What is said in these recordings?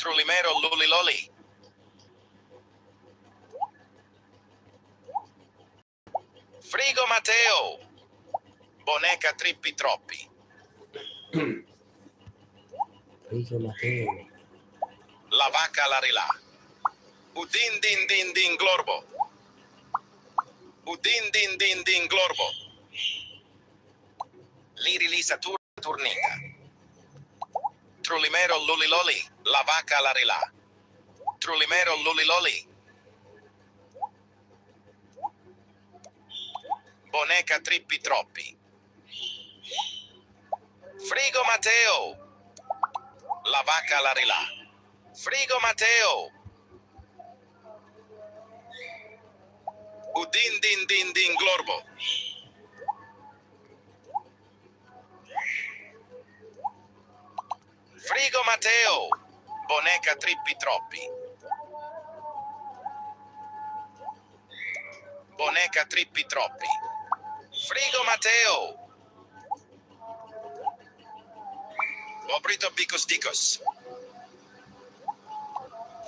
Trullimero Luliloli. Frigo Matteo. Boneca Trippi Troppi. Frigo Matteo. La vacca alla rilà. Udin din din din glorbo. Udin din din din glorbo. Lirili Saturnita. Trullimero Luliloli. La vacca alla rilà. Trullimero Luliloli. Boneca Trippi Troppi. Frigo Matteo. La vacca alla rilà. Frigo Matteo. Udin din din din glorbo. Frigo Matteo. Boneca Trippi Troppi. Boneca Trippi Troppi. Frigo Matteo. Obrito Bicos Dicos.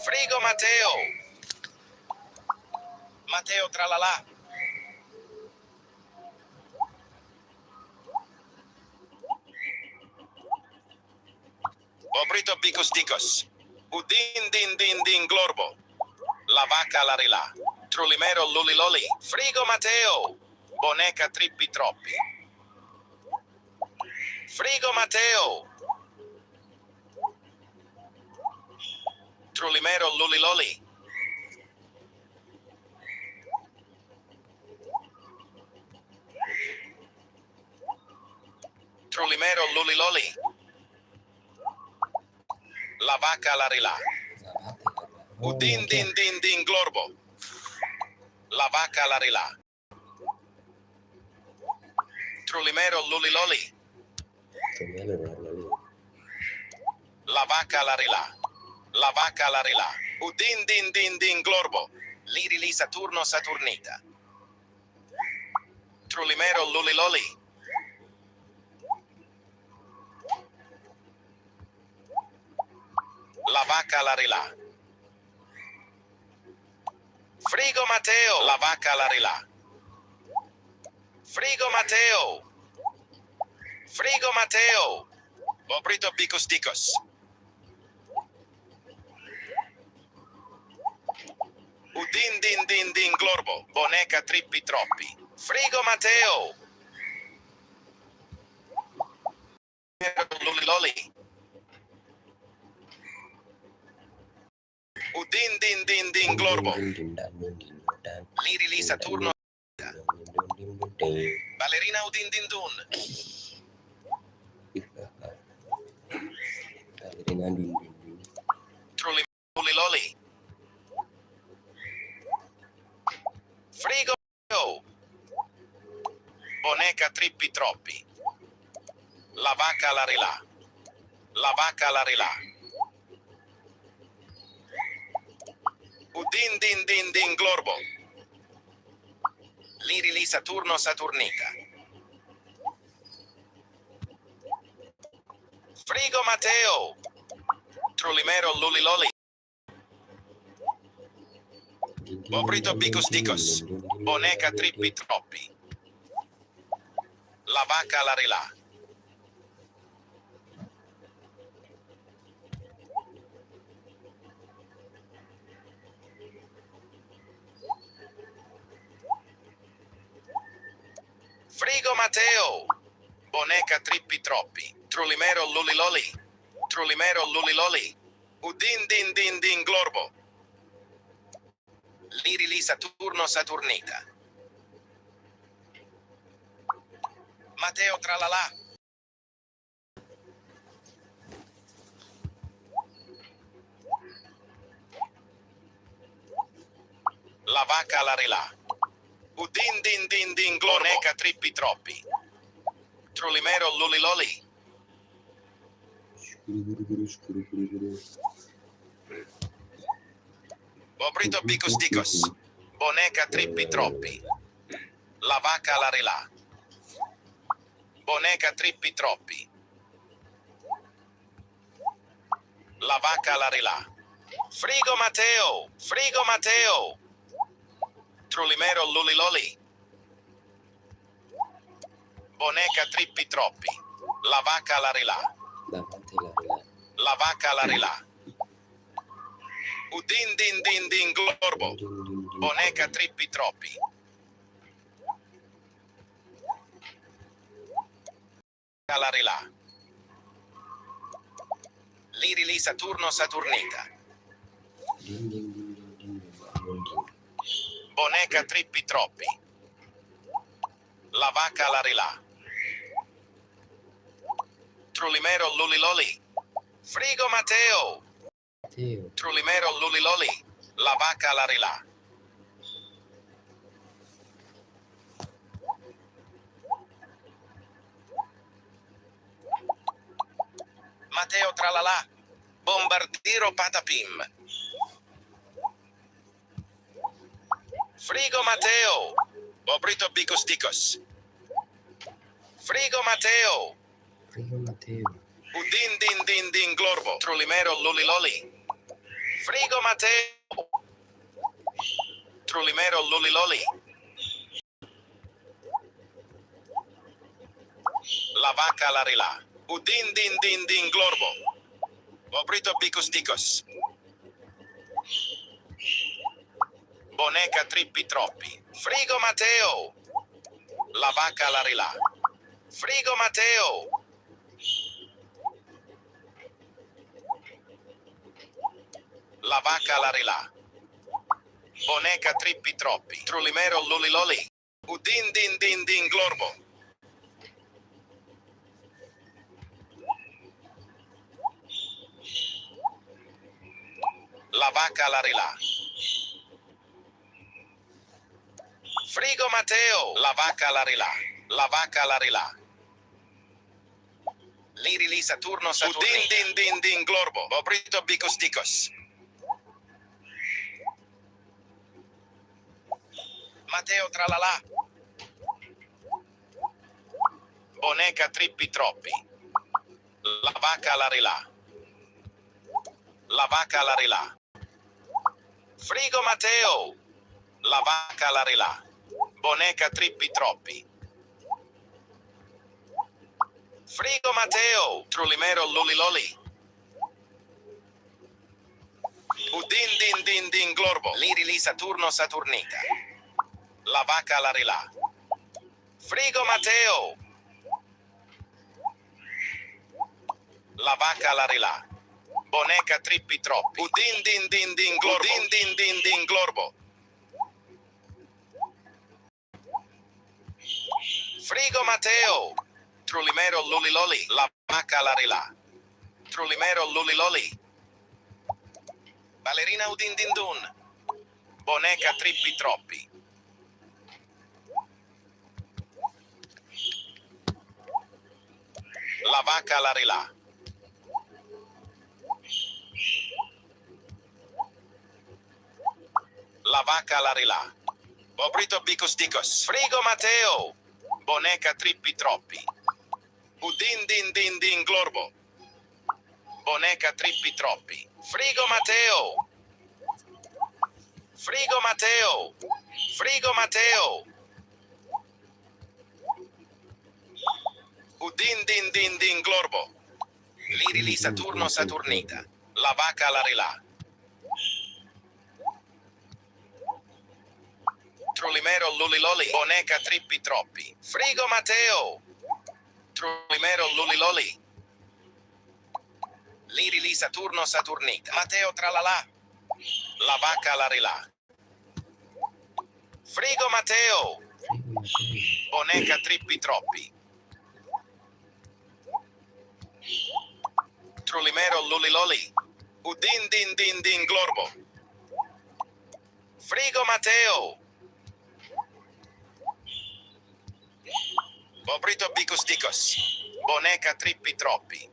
Frigo Matteo. Matteo Tralala. Obrito Bicos Dicos. Udin din din din glorbo. La vacca alla rilà. Trullimero Luliloli. Frigo Matteo. Boneca Trippi Troppi. Frigo Matteo. Trullimero Luliloli. Trullimero Luliloli. La vacca alla rilà. Udin din din din glorbo. La vacca alla rilà. Trullimero Luliloli. La vacca alla rilà. La vacca alla rilà. Udin din din din glorbo. Lirili Saturno Saturnita. Trullimero Luliloli. La vacca alla rilà. Frigo Matteo. La vacca alla rilà. Frigo Matteo. Frigo Matteo. Obrito Bicos Dicos. Udin din din din glorbo. Boneca Trippi Troppi. Frigo Matteo. Luliloli. Udin din din din glorbo. Lirili Saturno. Ballerina Udin din dun. Luliloli. Frigo Matteo. Boneca Trippi Troppi. La vacca alla rilà. La vacca alla rilà. Udin din din din glorbo. Lirili Saturno Saturnita. Frigo Matteo. Trullimero Luliloli. Obrito Bicos Dicos. Boneca Trippi Troppi. La vacca alla rilà. Frigo Matteo. Boneca Trippi Troppi. Trullimero Luliloli. Trullimero Luliloli. Udin din din din glorbo. Lirili Saturno Saturnita. Matteo Tralala. La vacca alla rilà. Udin din din din glorbo. Boneca Trippi Troppi. Trullimero Luliloli. Obrito Bicos Dicos. Boneca Trippi Troppi. La vacca alla rilà. Boneca Trippi Troppi. La vaca alla rilà. Frigo Matteo. Frigo Matteo. Trullimero Luliloli. Boneca Trippi Troppi. La vaca alla rilà. La vaca alla rilà. La vaca alla rilà. Udin din din din glorbo. Boneca Trippi Troppi. Alla rilà. Liri li Saturno Saturnita. Din din din din din din din. Boneca Trippi Troppi. La vaca alla rilà. Trullimero Luliloli. Frigo Matteo. Matteo. Trullimero Luliloli. La vaca alla rilà. Matteo Tralalà. Bombardiero Patapim. Frigo Matteo. Bobrito Bicosticos. Frigo Matteo. Frigo Matteo. Udin din din din glorbo. Trullimero Luliloli. Frigo Matteo. Trullimero Luliloli. La vaca alla rilà. Udin din din din glorbo. Bobrito Bicosticos. Boneca Trippi Troppi. Frigo Matteo. La vaca alla rilà. Frigo Matteo. La vaca alla rilà. Boneca Trippi Troppi. Trullimero Luliloli. Udin din din din glorbo. La vaca alla rilà. Frigo Matteo. La vaca alla rilà. La vaca alla rilà. Liri li Saturno Saturnita. Udin din din din glorbo. Bobrito Bicosticos. Matteo Tralalà. Boneca Trippi Troppi. La vaca alla rilà. La vaca alla rilà. Frigo Matteo. La vaca alla rilà. Boneca Trippi Troppi. Frigo Matteo. Trullimero Luliloli. Udin din din din glorbo. Liri li Saturno Saturnita. La vaca alla rilà. Frigo Matteo. La vaca alla rilà. Boneca Trippi Troppi. Udin din din din glorbo. Udin din din din glorbo. Frigo Matteo. Trullimero Luliloli. La vaca alla rilà. Trullimero Luliloli. Ballerina Udin din dun. Boneca Trippi Troppi. La vaca alla rilà. La vaca alla rilà. Bobrito Bicosticos. Frigo Matteo. Boneca Trippi Troppi. Udin din din din glorbo. Boneca Trippi Troppi. Frigo Matteo. Frigo Matteo. Frigo Matteo. Udin din din din glorbo. Liri li Saturno Saturnita. La vaca alla rilà. Trullimero Luliloli. Boneca Trippi Troppi. Frigo Matteo. Trullimero Luliloli. Liri li Saturno Saturnita. Matteo Tralalà. La vaca alla rilà. Frigo Matteo. Frigo Matteo. Boneca Trippi Troppi. Trullimero Luliloli. Udin din din din glorbo. Frigo Matteo. Bobrito Bicosticos. Boneca Trippi Troppi.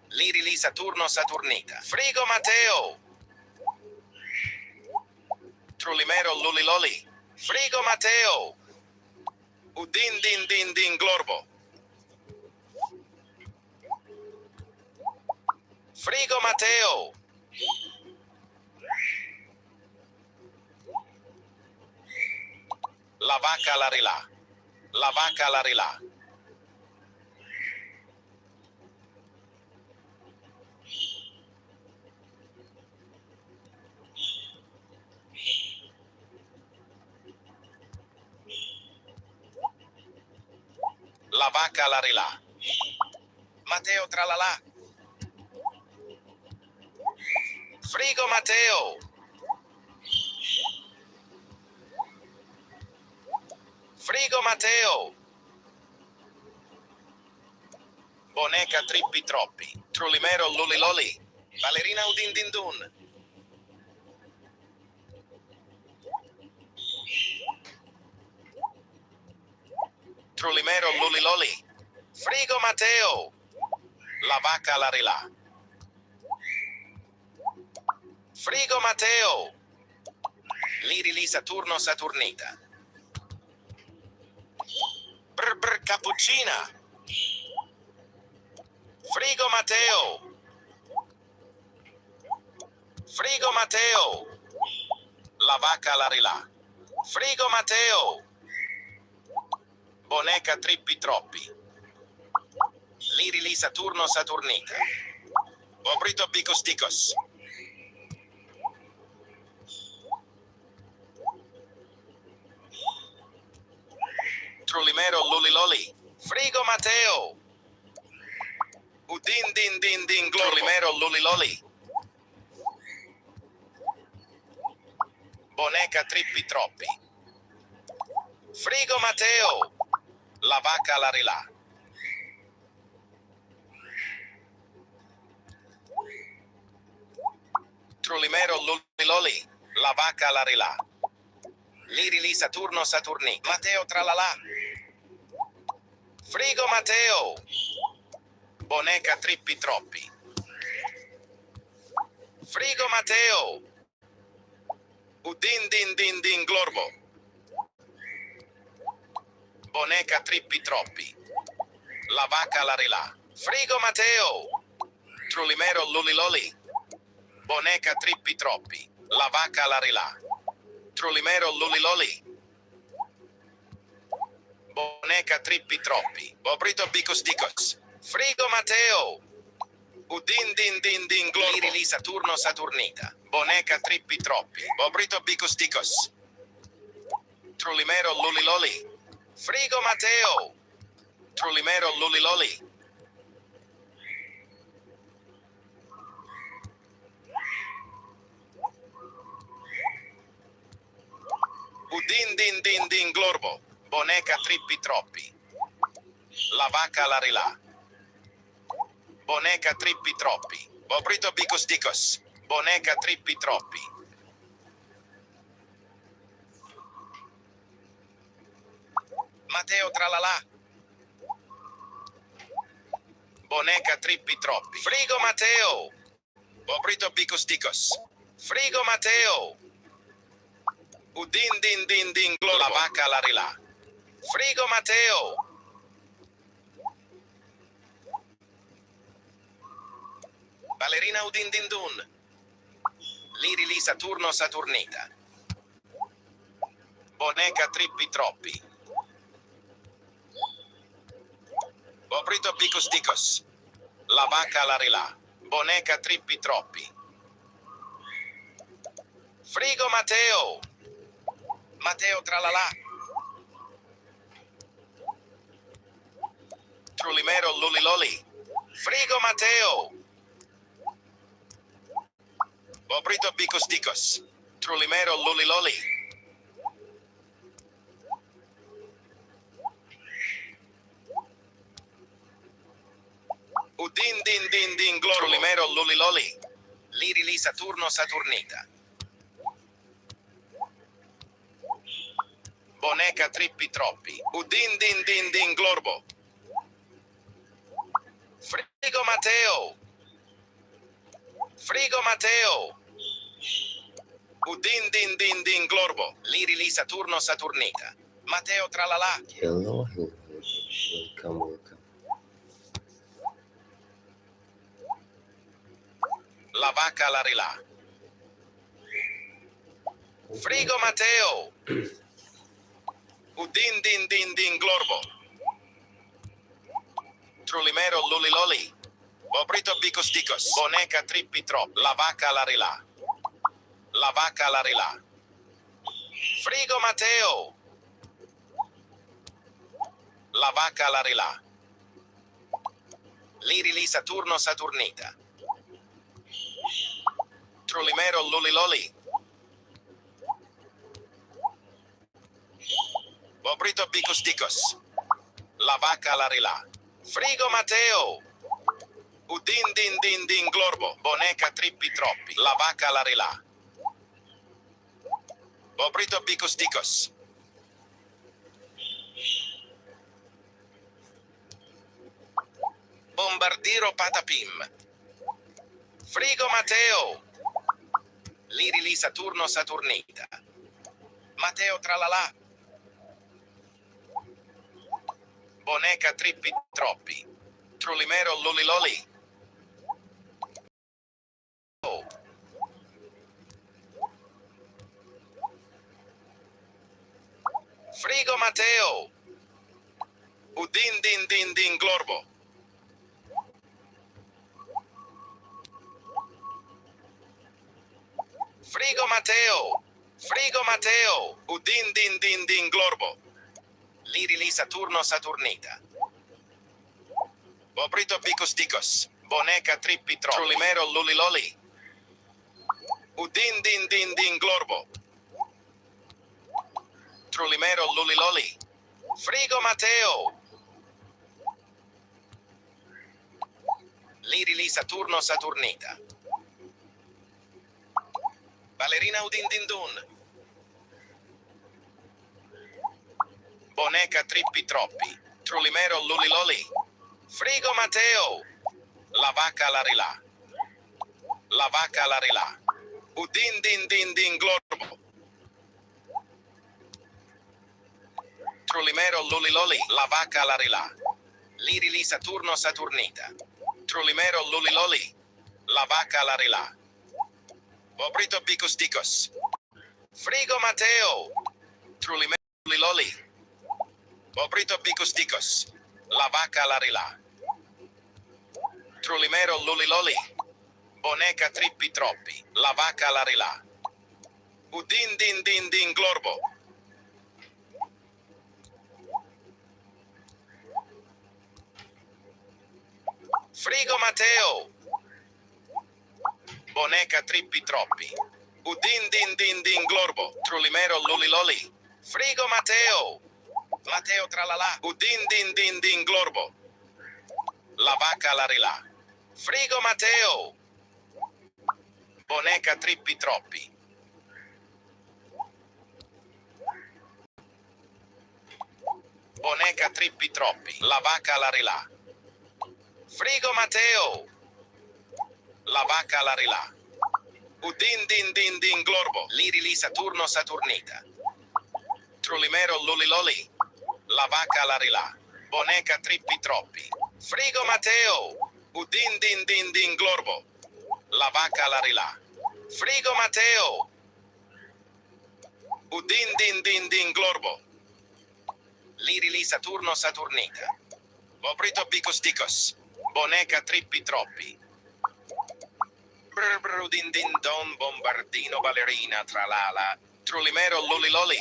Liri li Saturno Saturnita. Frigo Matteo. Trullimero Luliloli. Frigo Matteo. Udin din din din glorbo. Frigo Matteo. La vacca alla rilà. La vacca alla rilà. La vacca alla rilà. Matteo tralalà. Frigo Matteo. Frigo Matteo. Boneca trippi troppi. Trullimero luli loli. Ballerina udin din dun. Trullimero luli loli. Frigo Matteo. La vacca alla rilà. Frigo Matteo. Liri li Saturno Saturnita. Brr brr cappuccina. Frigo Matteo. Frigo Matteo. La vacca alla rilà. Frigo Matteo. Boneca trippi troppi. Liri li Saturno Saturnita. Obrito bicos dicos. Trullimero luli loli. Frigo Matteo. Udin din din din glorbo. Trullimero luli loli. Boneca trippi troppi. Frigo Matteo. La vacca alla rilà. Trullimero luli loli. La vacca alla rilà. Liri li Saturno Saturni. Matteo tralalà. Frigo Matteo. Boneca trippi troppi. Frigo Matteo. Udin din din din glorbo. Boneca trippi troppi. La vacca alla rilà. Frigo Matteo. Trullimero luli loli. Boneca trippi troppi. La vacca alla rilà. Trullimero luli loli. Boneca trippi troppi. Obrito bicos dicos. Frigo Matteo. Udin din din din glorbo. Liri li Saturno Saturnita. Boneca trippi troppi. Obrito bicos dicos. Trullimero luli loli. Frigo Matteo. Trullimero luli loli. Udin din din din glorbo. Boneca trippi troppi. La vacca alla rilà. Boneca trippi troppi. Obrito bicos dicos. Boneca trippi troppi. Matteo tralalà. Boneca trippi troppi. Frigo Matteo. Obrito bicos dicos. Frigo Matteo. Udin din din din glorbo. La vacca alla rilà. Frigo Matteo. Ballerina udin din dun. Liri li Saturno Saturnita. Boneca trippi troppi. Obrito bicos dicos. La vacca alla rilà. Boneca trippi troppi. Frigo Matteo. Matteo tralalà. Trullimero luli loli. Frigo Matteo. Obrito bicos dicos. Trullimero luli loli. Udin din din din glorbo. Trullimero luli loli. Liri li Saturno Saturnita. Boneca trippi troppi. Udin din din din glorbo. Frigo Matteo. Frigo Matteo. Udin din din din glorbo. Liri li Saturno Saturnita. Matteo tralalà. Hello, hello, welcome, welcome. La vacca alla rilà. Frigo Matteo. Udin din din din glorbo. Trulimero luliloli. Bobrito bicos dicos. Boneca trippi trop. La vacca alla rilà. La vacca alla rilà. Frigo Matteo. La vacca alla rilà. Lirili Saturno Saturnita. Trulimero luliloli. Bobrito bicos dicos. La vacca alla rilà. Frigo Matteo. Udin din din din glorbo. Boneca trippi troppi. La vacca alla rilà. Bobrito bicos dicos. Bombardiro patapim. Frigo Matteo. Lirili Saturno Saturnita. Matteo tralalà. Boneca trippi troppi. Trulimero luliloli. Frigo Matteo. Udin din din din glorbo. Frigo Matteo. Frigo Matteo. Udin din din din glorbo. Lirili Saturno Saturnita. Bobrito bicos dicos. Boneca trippi troppi. Trulimero luliloli. Udin din din din glorbo. Trulimero luliloli. Frigo Matteo. Lirili Saturno Saturnita. Ballerina udin din dun. Boneca trippi troppi. Trulimero luliloli. Frigo Matteo. La vacca alla rilà. La vacca alla rilà. Udin din din din glorbo. Trulimero luliloli. La vacca alla rilà. Lirili Saturno Saturnita. Trulimero luliloli. La vacca alla rilà. Bobrito bicos dicos. Frigo Matteo. Trulimero luliloli. Bobrito bicos dicos. La vacca alla rilà. Trulimero luliloli. Boneca trippi troppi. La vacca alla rilà. Udin din din din glorbo. Frigo Matteo. Boneca trippi troppi. Udin din din din glorbo. Trulimero luliloli. Frigo Matteo. Matteo tralalà. Udin din din din glorbo. La vacca alla rilà. Frigo Matteo. Boneca trippi troppi. Boneca trippi troppi. La vacca alla rilà. Frigo Matteo. La vacca alla rilà. Udin din din din glorbo. Lirili Saturno Saturnita. Trulimero luliloli. La vacca alla rilà. Boneca trippi troppi. Frigo Matteo. Udin din din din glorbo. La vacca alla rilà. Frigo Matteo. Udin din din din glorbo. Lirili Saturno Saturnita. Bobrito bicos dicos. Boneca trippi troppi. Brr brr din din don bombardino ballerina tralala. Trulimero luliloli.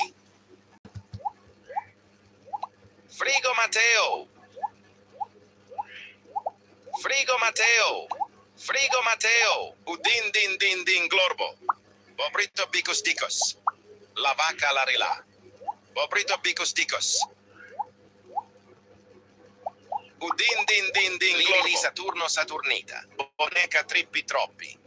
Frigo Matteo. Frigo Matteo. Frigo Matteo. Udin din din din glorbo. Bobrito bicos dicos. La vacca alla rilà. Bobrito bicos dicos. Udin din din din glorbo. Saturno Saturnita. Boneca trippi troppi.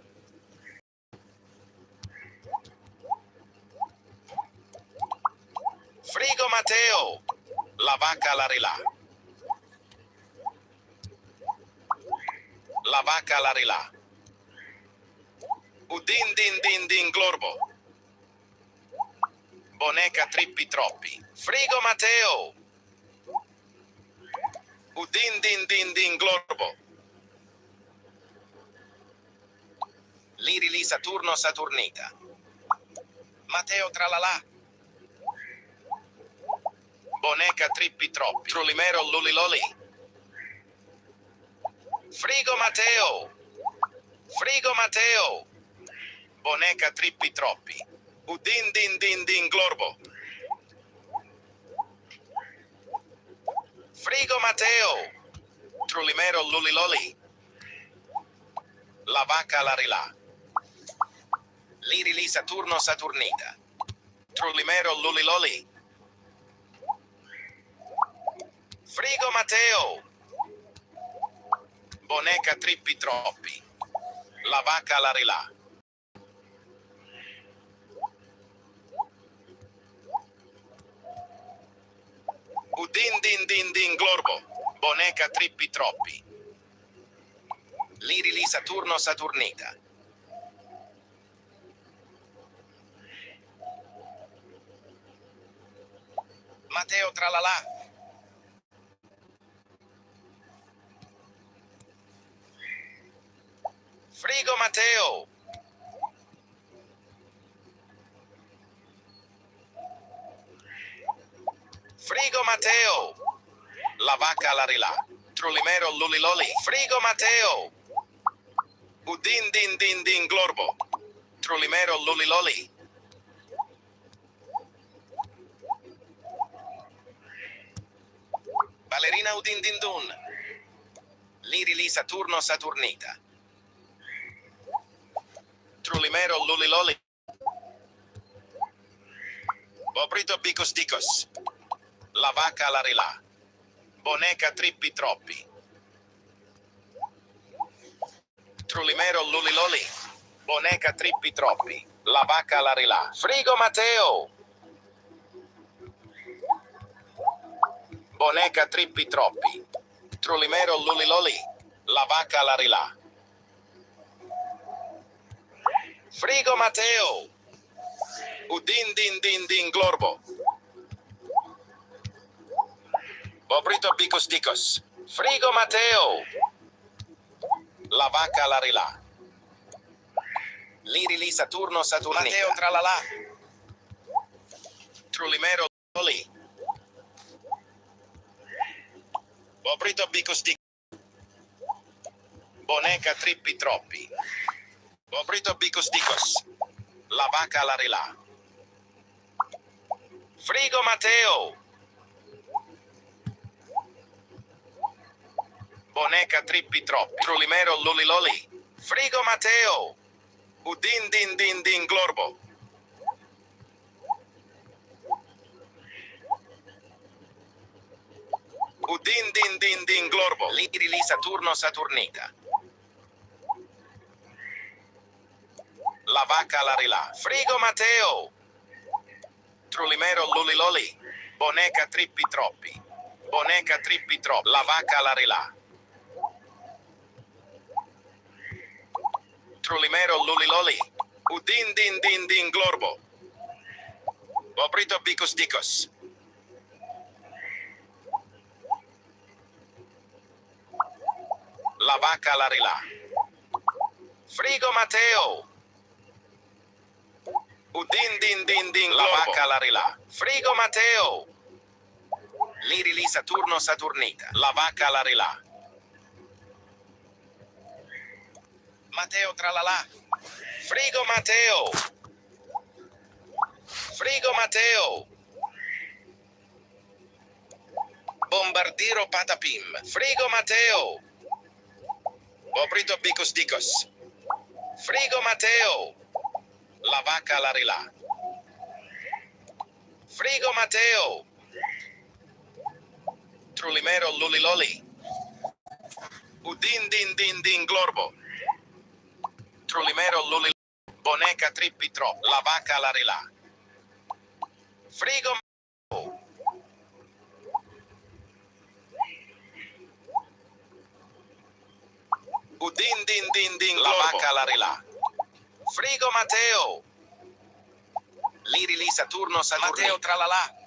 Frigo Matteo. La vacca alla rilà. La vacca alla rilà. Udin din din din glorbo. Boneca trippi troppi. Frigo Matteo. Udin din din din glorbo. Liri li Saturno Saturnita. Matteo Tralala. Boneca Trippi Troppi. Trullimero Luliloli. Frigo Matteo. Frigo Matteo. Boneca Trippi Troppi. Udin din din din Glorbo. Frigo Matteo. Trullimero Luliloli. La vacca alla rilà. Liri li Saturno Saturnita. Trullimero Luliloli. Frigo Matteo. Boneca Trippi Troppi. La vacca alla rilà. Udin din din din Glorbo. Boneca Trippi Troppi. Liri li Saturno Saturnita. Matteo Tralala. Frigo Matteo. Frigo Matteo. La vacca alla rilà. Trullimero Luliloli. Frigo Matteo. Udin din din din Glorbo. Trullimero Luliloli. Ballerina Udin din dun. Liri li Saturno Saturnita. Trullimero Luliloli. Bobrito Bicos Dicos. La vacca alla rilà. Boneca Trippi Troppi. Trullimero Luliloli. Boneca Trippi Troppi. La vacca alla rilà. Frigo Matteo. Boneca Trippi Troppi. Trullimero Luliloli. La vacca alla rilà. Frigo Matteo. Udin din din din Glorbo. Bobrito Bicos Dicos. Frigo Matteo. La vacca alla rilà. Liri li Saturno Saturnita. Matteo Tralala. Trullimero Luliloli. Bobrito Bicos Dicos. Boneca Trippi Troppi. Bobrito Bicos Dicos. La vacca alla rilà. Frigo Matteo. Boneca Trippi Troppi. Trullimero Luliloli. Frigo Matteo. Udin din din din Glorbo. Udin din din din Glorbo. Liri li Saturno Saturnita. La vacca alla rilà. Frigo Matteo. Trullimero Luliloli. Boneca Trippi Troppi. Boneca Trippi Troppi. La vacca alla rilà. Trullimero Luliloli. Udin din din din Glorbo. Bobrito Bicos Dicos. La vacca alla rilà. Frigo Matteo. Udin din din din Glorbo. La vacca alla rilà. Frigo Matteo. Liri li Saturno Saturnita. La vacca alla rilà. Matteo Tralala. Frigo Matteo. Frigo Matteo. Bombardiro Patapim. Frigo Matteo. Bobrito Bicos Dicos. Frigo Matteo. La vacca alla rilà. Frigo Matteo. Trullimero Luliloli. Udin din din din Glorbo. Trullimero Luliloli. Boneca Trippi Troppi. La vacca alla rilà. Frigo Matteo. Udin din din din Glorbo. La vacca alla rilà. Frigo Matteo. Liri li Saturno Saturnita. Matteo Tralala.